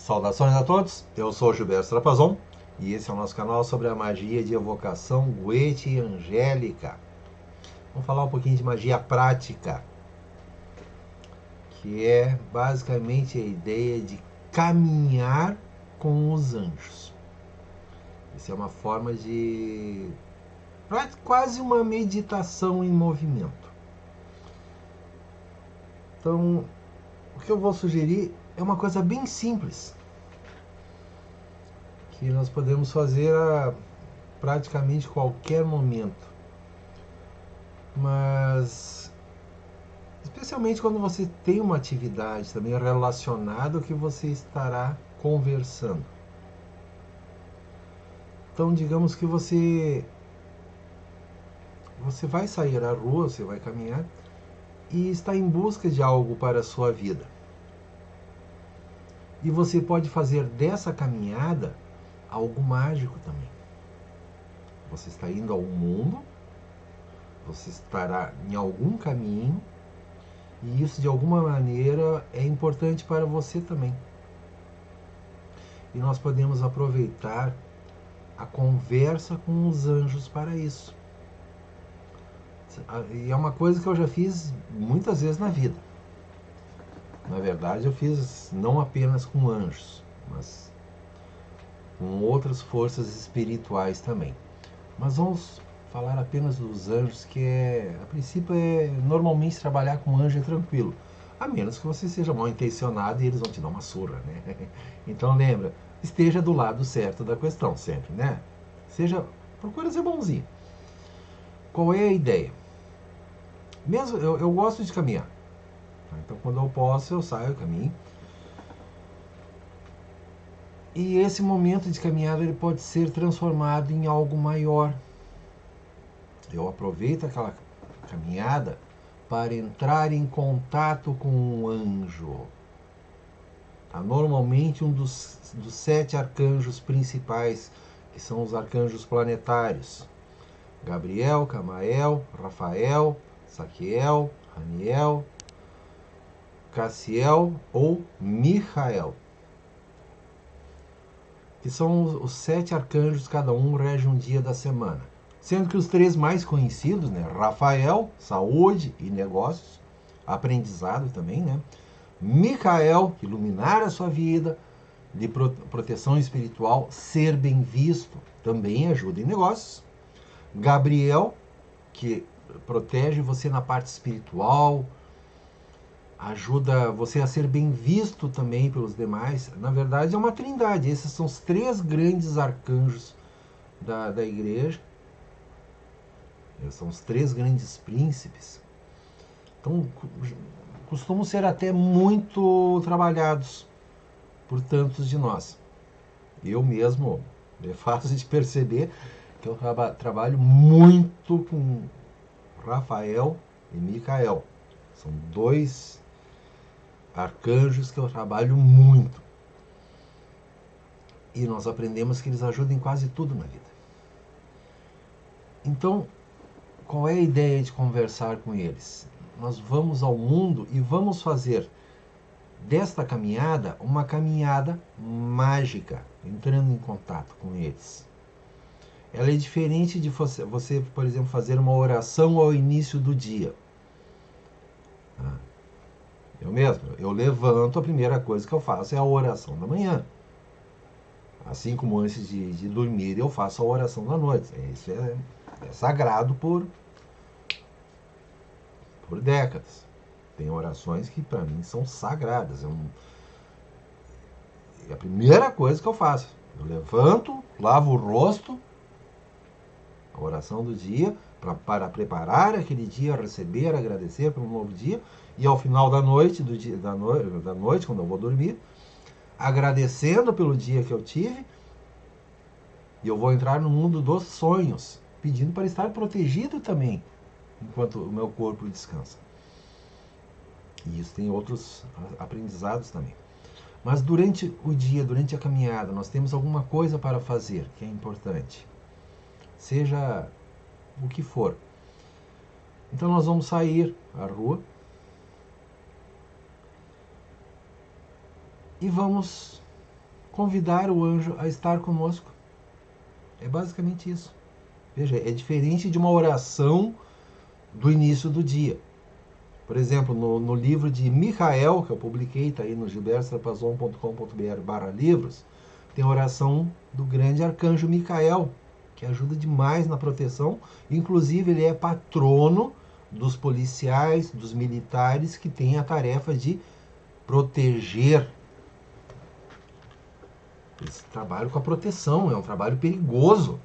Saudações a todos, eu sou Gilberto Trapazon e esse é o nosso canal sobre a magia de evocação Goethe e Angélica. Vamos falar um pouquinho de magia prática, que é basicamente a ideia de caminhar com os anjos. Isso é uma forma de quase uma meditação em movimento. Então, o que eu vou sugerir é uma coisa bem simples, que nós podemos fazer a praticamente qualquer momento. Mas especialmente quando você tem uma atividade também relacionada ao que você estará conversando. Então, digamos que você vai sair à rua, você vai caminhar e está em busca de algo para a sua vida. E você pode fazer dessa caminhada algo mágico também. Você está indo ao mundo, você estará em algum caminho, e isso de alguma maneira é importante para você também. E nós podemos aproveitar a conversa com os anjos para isso. E é uma coisa que eu já fiz muitas vezes na vida. Na verdade, eu fiz não apenas com anjos, mas com outras forças espirituais também. Mas vamos falar apenas dos anjos, que a princípio normalmente trabalhar com anjo é tranquilo, a menos que você seja mal intencionado e eles vão te dar uma surra, né? Então lembra, esteja do lado certo da questão sempre, né? Procura ser bonzinho. Qual é a ideia? Mesmo eu gosto de caminhar, então quando eu posso eu saio, caminho. E esse momento de caminhada ele pode ser transformado em algo maior. Eu aproveito aquela caminhada para entrar em contato com um anjo. Tá? Normalmente um dos 7 arcanjos principais, que são os arcanjos planetários. Gabriel, Camael, Rafael, Saquiel, Raniel, Cassiel ou Michael. Que são os 7 arcanjos, cada um rege um dia da semana. Sendo que os 3 mais conhecidos, né? Rafael, saúde e negócios, aprendizado também, né? Micael, iluminar a sua vida, de proteção espiritual, ser bem visto, também ajuda em negócios. Gabriel, que protege você na parte espiritual, ajuda você a ser bem visto também pelos demais. Na verdade, é uma trindade. Esses são os 3 grandes arcanjos da igreja. Eles são os 3 grandes príncipes. Então, costumam ser até muito trabalhados por tantos de nós. Eu mesmo, é fácil de perceber que eu trabalho muito com Rafael e Micael. São 2 arcanjos que eu trabalho muito. E nós aprendemos que eles ajudam em quase tudo na vida. Então, qual é a ideia de conversar com eles? Nós vamos ao mundo e vamos fazer desta caminhada uma caminhada mágica, entrando em contato com eles. Ela é diferente de você, por exemplo, fazer uma oração ao início do dia. Eu levanto, a primeira coisa que eu faço é a oração da manhã. Assim como antes de dormir eu faço a oração da noite. Isso é sagrado por décadas. Tem orações que para mim são sagradas. É a primeira coisa que eu faço. Eu levanto, lavo o rosto, a oração do dia, para preparar aquele dia, receber, agradecer pelo novo dia, e ao final da noite, da noite, quando eu vou dormir, agradecendo pelo dia que eu tive, e eu vou entrar no mundo dos sonhos, pedindo para estar protegido também, enquanto o meu corpo descansa. E isso tem outros aprendizados também. Mas durante o dia, durante a caminhada, nós temos alguma coisa para fazer que é importante. Seja o que for. Então nós vamos sair à rua e vamos convidar o anjo a estar conosco. É basicamente isso. Veja, é diferente de uma oração do início do dia. Por exemplo, no livro de Micael, que eu publiquei, está aí no gilbertotrapazon.com.br/livros, tem a oração do grande arcanjo Micael, que ajuda demais na proteção. Inclusive, ele é patrono dos policiais, dos militares que têm a tarefa de proteger. Eles trabalham com a proteção, é um trabalho perigoso.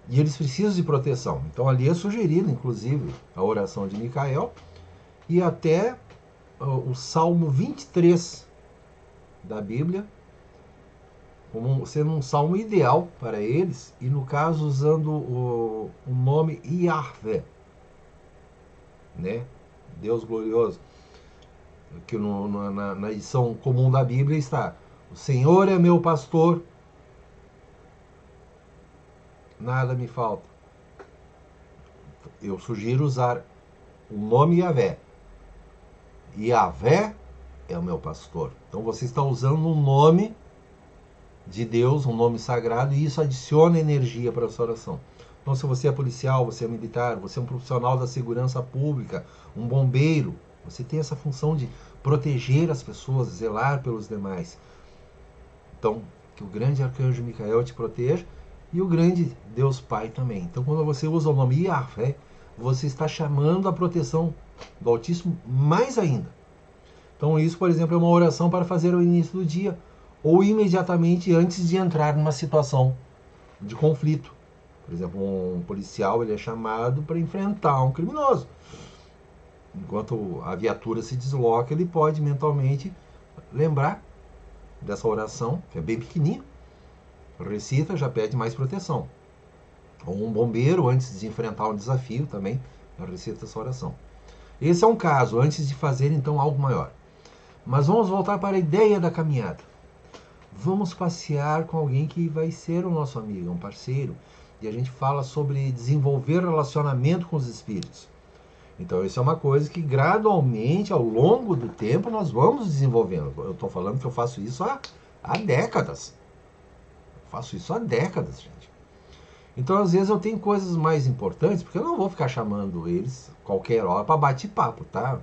E eles precisam de proteção. Então ali é sugerido, inclusive, a oração de Micael e até o Salmo 23 da Bíblia, como sendo um salmo ideal para eles, e no caso usando o nome Yahvé, né? Deus glorioso, que na edição comum da Bíblia está: o Senhor é meu pastor, nada me falta. Eu sugiro usar o nome Yahvé. Yahvé é o meu pastor. Então você está usando um nome de Deus, um nome sagrado, e isso adiciona energia para a sua oração. Então, se você é policial, você é militar, você é um profissional da segurança pública, um bombeiro, você tem essa função de proteger as pessoas, zelar pelos demais. Então, que o grande arcanjo Micael te proteja e o grande Deus Pai também. Então, quando você usa o nome Yahvé, você está chamando a proteção do Altíssimo mais ainda. Então, isso, por exemplo, é uma oração para fazer ao início do dia ou imediatamente antes de entrar numa situação de conflito. Por exemplo, um policial ele é chamado para enfrentar um criminoso. Enquanto a viatura se desloca, ele pode mentalmente lembrar dessa oração, que é bem pequenininha, recita, já pede mais proteção. Ou um bombeiro, antes de enfrentar um desafio, também recita essa oração. Esse é um caso, antes de fazer então algo maior. Mas vamos voltar para a ideia da caminhada. Vamos passear com alguém que vai ser o nosso amigo, um parceiro. E a gente fala sobre desenvolver relacionamento com os espíritos. Então isso é uma coisa que gradualmente, ao longo do tempo, nós vamos desenvolvendo. Eu estou falando que eu faço isso há décadas. Eu faço isso há décadas, gente. Então às vezes eu tenho coisas mais importantes, porque eu não vou ficar chamando eles qualquer hora para bate-papo, tá?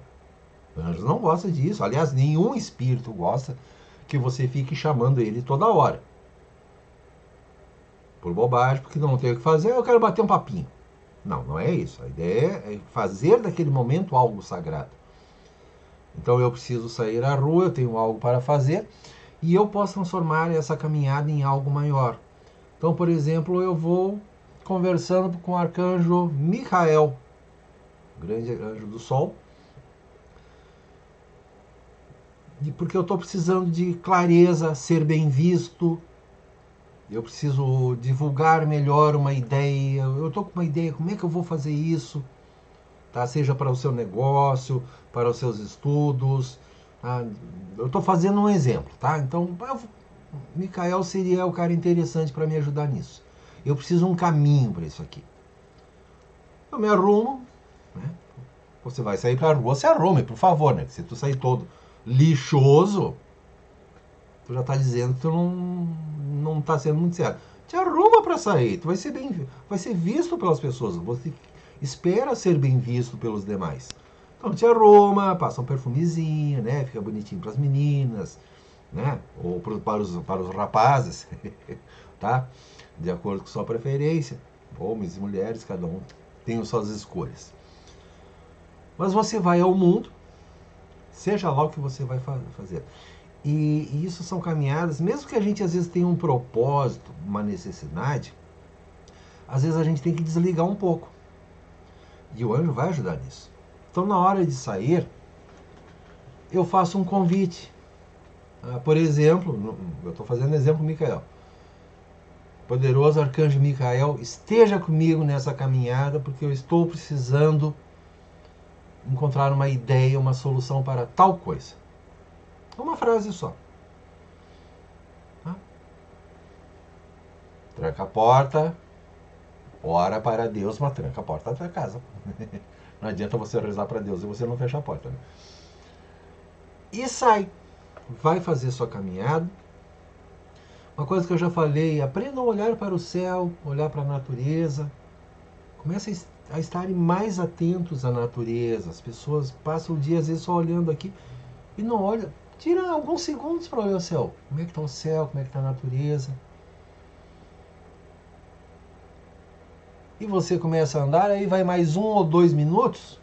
Anjos não gosta disso. Aliás, nenhum espírito gosta que você fique chamando ele toda hora. Por bobagem, porque não tem o que fazer, eu quero bater um papinho. Não, não é isso. A ideia é fazer daquele momento algo sagrado. Então eu preciso sair à rua, eu tenho algo para fazer, e eu posso transformar essa caminhada em algo maior. Então, por exemplo, eu vou conversando com o arcanjo Micael, grande anjo do sol, porque eu estou precisando de clareza, ser bem visto. Eu preciso divulgar melhor uma ideia. Eu estou com uma ideia, como é que eu vou fazer isso? Tá? Seja para o seu negócio, para os seus estudos. Tá? Eu estou fazendo um exemplo. Tá? Então, Micael seria o cara interessante para me ajudar nisso. Eu preciso um caminho para isso aqui. Eu me arrumo. Né? Você vai sair para a rua, se arrume, por favor. Né? Se tu sair todo lixoso, tu já está dizendo que tu não está sendo muito sério. Te arruma para sair, tu vai ser visto pelas pessoas. Você espera ser bem visto pelos demais. Então te arruma, passa um perfumezinho, né? Fica bonitinho para as meninas, né? Ou para os rapazes, tá? De acordo com sua preferência. Homens e mulheres, cada um tem as suas escolhas. Mas você vai ao mundo, seja lá o que você vai fazer. E isso são caminhadas, mesmo que a gente às vezes tenha um propósito, uma necessidade, às vezes a gente tem que desligar um pouco. E o anjo vai ajudar nisso. Então, na hora de sair, eu faço um convite. Por exemplo, eu estou fazendo exemplo do Micael. Poderoso arcanjo Micael, esteja comigo nessa caminhada, porque eu estou precisando encontrar uma ideia, uma solução para tal coisa. Uma frase só. Tá? Tranca a porta, ora para Deus, mas tranca a porta da tua casa. Não adianta você rezar para Deus e você não fechar a porta. Né? E sai. vai fazer sua caminhada. Uma coisa que eu já falei, aprenda a olhar para o céu, olhar para a natureza. Comece a estarem mais atentos à natureza. As pessoas passam o dia às vezes só olhando aqui e não olham. Tira alguns segundos para olhar o céu. Como é que está o céu? Como é que está a natureza? E você começa a andar, aí vai mais 1 ou 2 minutos.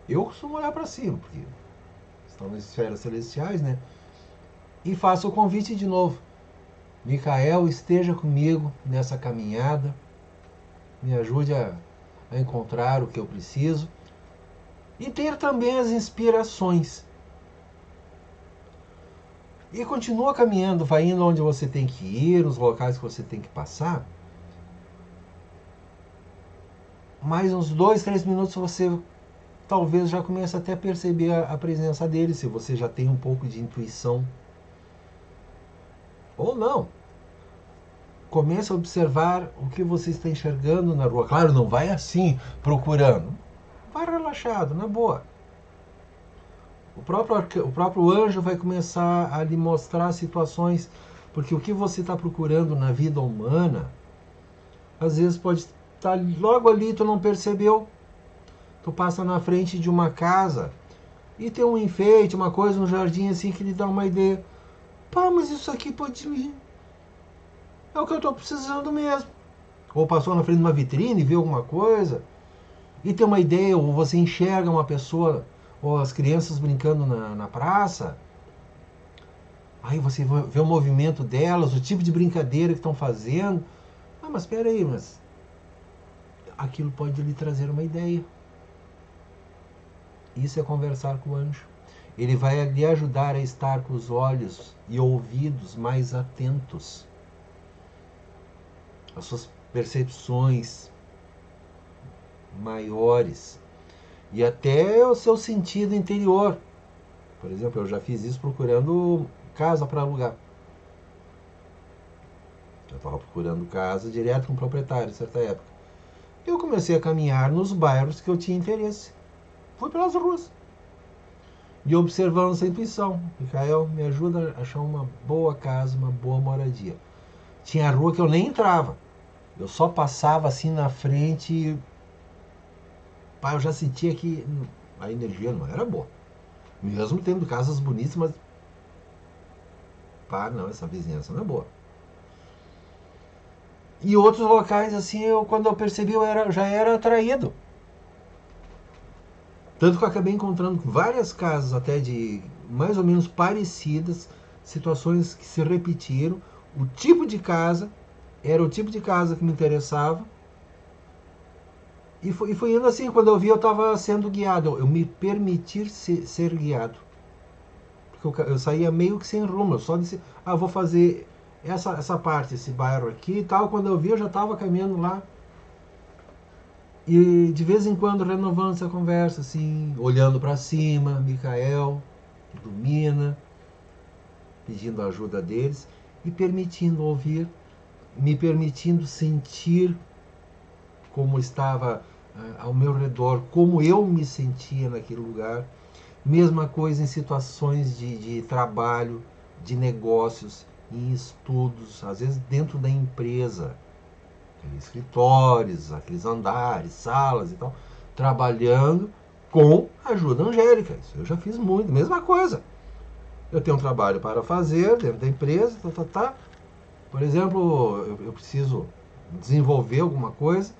Eu costumo olhar para cima, porque estão nas esferas celestiais, né? E faço o convite de novo. Micael, esteja comigo nessa caminhada. Me ajude a encontrar o que eu preciso. E ter também as inspirações. E continua caminhando, vai indo onde você tem que ir, nos locais que você tem que passar. Mais uns 2, 3 minutos você talvez já comece até a perceber a presença dele, se você já tem um pouco de intuição. Ou não. Comece a observar o que você está enxergando na rua. Claro, não vai assim, procurando. Vai relaxado, na boa. O próprio anjo vai começar a lhe mostrar situações, porque o que você está procurando na vida humana, às vezes pode estar logo ali, tu não percebeu. Tu passa na frente de uma casa e tem um enfeite, uma coisa, um jardim assim que lhe dá uma ideia. Pá, mas isso aqui pode vir. É o que eu estou precisando mesmo. Ou passou na frente de uma vitrine e viu alguma coisa e tem uma ideia, ou você enxerga uma pessoa, ou as crianças brincando na praça. Aí você vê o movimento delas, o tipo de brincadeira que estão fazendo. Ah, mas espera aí, mas aquilo pode lhe trazer uma ideia. Isso é conversar com o anjo. Ele vai lhe ajudar a estar com os olhos e ouvidos mais atentos. As suas percepções maiores. E até o seu sentido interior. Por exemplo, eu já fiz isso procurando casa para alugar. Eu estava procurando casa direto com o proprietário, em certa época. Eu comecei a caminhar nos bairros que eu tinha interesse. Fui pelas ruas. E observando essa intuição. Micael, me ajuda a achar uma boa casa, uma boa moradia. Tinha rua que eu nem entrava. Eu só passava assim na frente e... Pá, eu já sentia que a energia não era boa. Mesmo tendo casas bonitas, mas... Pá, não, essa vizinhança não é boa. E outros locais, assim, quando eu percebi, já era atraído. Tanto que eu acabei encontrando várias casas até de mais ou menos parecidas, situações que se repetiram. O tipo de casa era o tipo de casa que me interessava. E foi indo assim, quando eu vi eu estava sendo guiado. Eu me permitir ser guiado. Porque eu saía meio que sem rumo. Eu só disse, vou fazer essa parte, esse bairro aqui e tal. Quando eu vi eu já estava caminhando lá. E de vez em quando renovando essa conversa, assim, olhando para cima, Micael, ilumina, pedindo a ajuda deles e permitindo ouvir, me permitindo sentir como estava ao meu redor, como eu me sentia naquele lugar. Mesma coisa em situações de trabalho, de negócios, em estudos, às vezes dentro da empresa. Escritórios, aqueles andares, salas e tal, trabalhando com ajuda angélica. Isso eu já fiz muito, mesma coisa. Eu tenho um trabalho para fazer dentro da empresa, Por exemplo, eu preciso desenvolver alguma coisa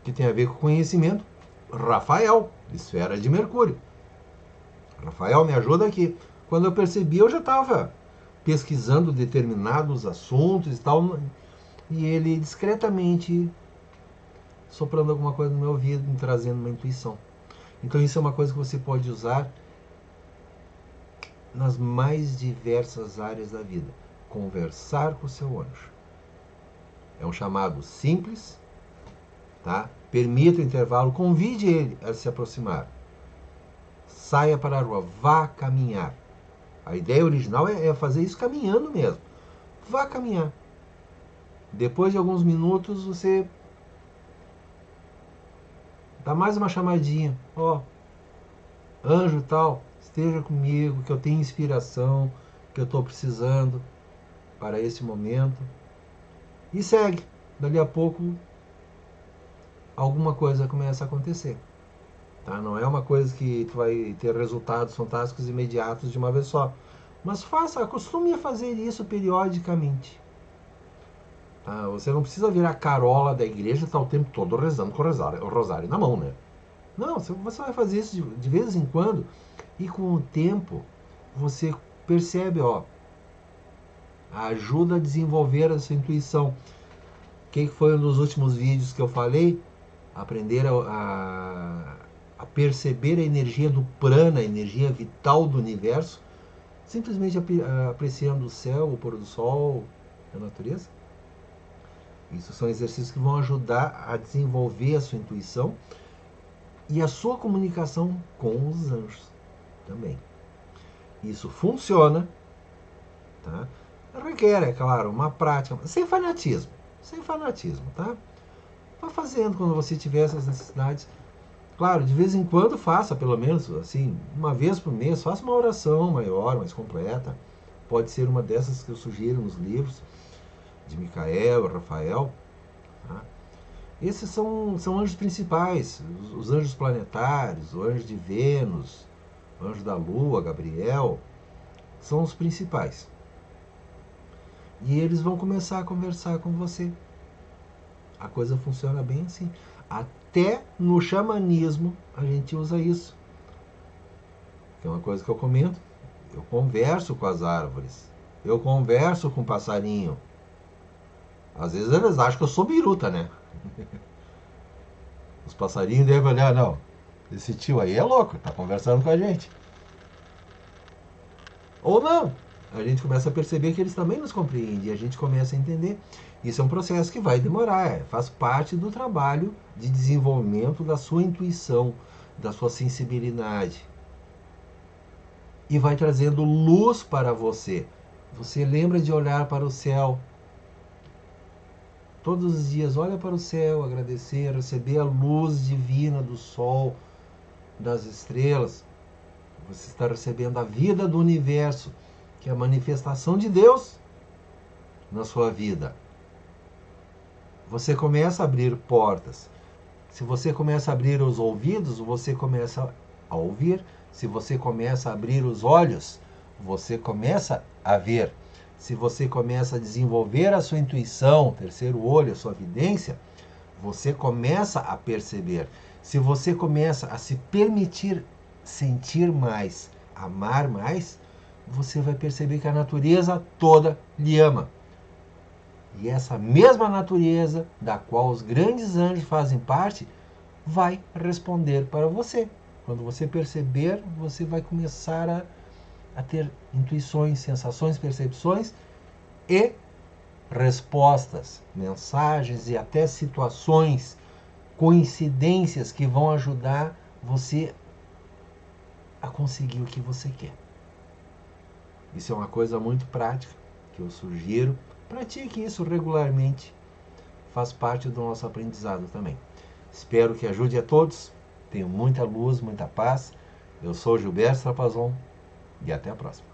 que tem a ver com conhecimento. Rafael, esfera de Mercúrio. Rafael, me ajuda aqui. Quando eu percebi, eu já estava pesquisando determinados assuntos e tal, e ele discretamente soprando alguma coisa no meu ouvido, me trazendo uma intuição. Então isso é uma coisa que você pode usar nas mais diversas áreas da vida. Conversar com o seu anjo. É um chamado simples, tá? Permita o intervalo, convide ele a se aproximar. Saia para a rua, vá caminhar. A ideia original é fazer isso caminhando mesmo. Vá caminhar. Depois de alguns minutos você dá mais uma chamadinha. Anjo tal, esteja comigo, que eu tenho inspiração, que eu estou precisando para esse momento. E segue. Dali a pouco, alguma coisa começa a acontecer. Tá? Não é uma coisa que tu vai ter resultados fantásticos imediatos de uma vez só. Mas acostume a fazer isso periodicamente. Tá? Você não precisa virar carola da igreja e estar o tempo todo rezando com o rosário na mão, né? Não, você vai fazer isso de vez em quando e com o tempo você percebe, ó, ajuda a desenvolver a sua intuição. O que foi um dos últimos vídeos que eu falei? Aprender a perceber a energia do prana, a energia vital do universo, simplesmente apreciando o céu, o pôr do sol, a natureza. Isso são exercícios que vão ajudar a desenvolver a sua intuição e a sua comunicação com os anjos também. Isso funciona, tá? Requer, é claro, uma prática, sem fanatismo, tá? Vá fazendo quando você tiver essas necessidades. Claro, de vez em quando faça, pelo menos, assim, uma vez por mês, faça uma oração maior, mais completa. Pode ser uma dessas que eu sugiro nos livros de Micael, Rafael. Tá? Esses são anjos principais, os anjos planetários, o anjo de Vênus, o anjo da Lua, Gabriel, são os principais. E eles vão começar a conversar com você. A coisa funciona bem assim. Até no xamanismo a gente usa isso. Que é uma coisa que eu comento. Eu converso com as árvores. Eu converso com o passarinho. Às vezes eles acham que eu sou biruta, né? Os passarinhos devem olhar, não. Esse tio aí é louco, tá conversando com a gente. Ou não. A gente começa a perceber que eles também nos compreendem. E a gente começa a entender. Isso é um processo que vai demorar. Faz parte do trabalho de desenvolvimento da sua intuição, da sua sensibilidade. E vai trazendo luz para você. Você lembra de olhar para o céu. Todos os dias olha para o céu, agradecer, receber a luz divina do sol, das estrelas. Você está recebendo a vida do universo, que é a manifestação de Deus na sua vida. Você começa a abrir portas. Se você começa a abrir os ouvidos, você começa a ouvir. Se você começa a abrir os olhos, você começa a ver. Se você começa a desenvolver a sua intuição, terceiro olho, a sua vidência, você começa a perceber. Se você começa a se permitir sentir mais, amar mais, você vai perceber que a natureza toda lhe ama. E essa mesma natureza, da qual os grandes anjos fazem parte, vai responder para você. Quando você perceber, você vai começar a ter intuições, sensações, percepções e respostas, mensagens e até situações, coincidências que vão ajudar você a conseguir o que você quer. Isso é uma coisa muito prática que eu sugiro. Pratique isso regularmente. Faz parte do nosso aprendizado também. Espero que ajude a todos. Tenham muita luz, muita paz. Eu sou Gilberto Trapazon e até a próxima.